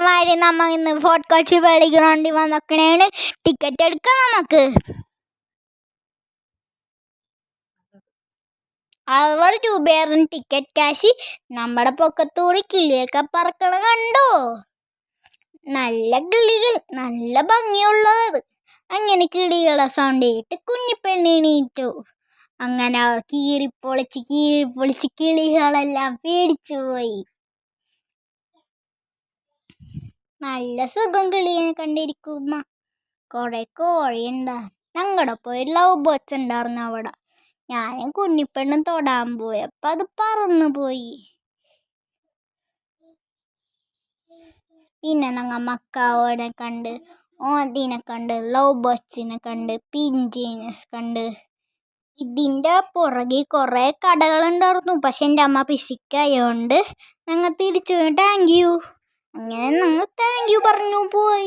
കൂട്ടുകാരന്മാരെ, നമ്മ ഇന്ന് ഫോർട്ട് കൊച്ചി പള്ളി ഗ്രൗണ്ടിൽ വന്നൊക്കെയാണ്. ടിക്കറ്റ് എടുക്കാം നമുക്ക്. 60 രൂപയായിരുന്നു ടിക്കറ്റ് കാശ്. നമ്മുടെ പൊക്കത്തൂറി കിളിയൊക്കെ പറക്കണ കണ്ടോ? നല്ല കിളികൾ, നല്ല ഭംഗിയുള്ളത്. അങ്ങനെ കിളികളെ സൗണ്ട് കേട്ട് കുഞ്ഞിപ്പെണ്ണെണീറ്റു. അങ്ങനെ അവൾ കീറിപ്പൊളിച്ച് കിളികളെല്ലാം പേടിച്ചു പോയി. നല്ല സുഖം കിളിയെ കണ്ടിരിക്കുമ്പോ. കുറെ കോഴിയുണ്ടായിരുന്നു. ഞങ്ങളുടെ പോയി ലവ് ബേർഡ്സ് ഉണ്ടായിരുന്നു അവിടെ. ഞാനും കുഞ്ഞിപ്പെണ്ണും തൊടാൻ പോയപ്പോൾ അത് പറന്നു പോയി. പിന്നെ ഞങ്ങൾ മക്കാവോനെ കണ്ട്, ഓന്തിനെ കണ്ട്, ലവ് ബേർഡ്സിനെ കണ്ട്, പിഞ്ചീനസ് കണ്ട്. ഇതിൻ്റെ പുറകിൽ കുറേ കടകളുണ്ടായിരുന്നു. പക്ഷെ എൻ്റെ അമ്മ പിശുക്കായോണ്ട് ഞങ്ങൾ തിരിച്ചു പോയി. Thank you. അങ്ങനെ ഞങ്ങൾ താങ്ക് യു പറഞ്ഞു പോയി.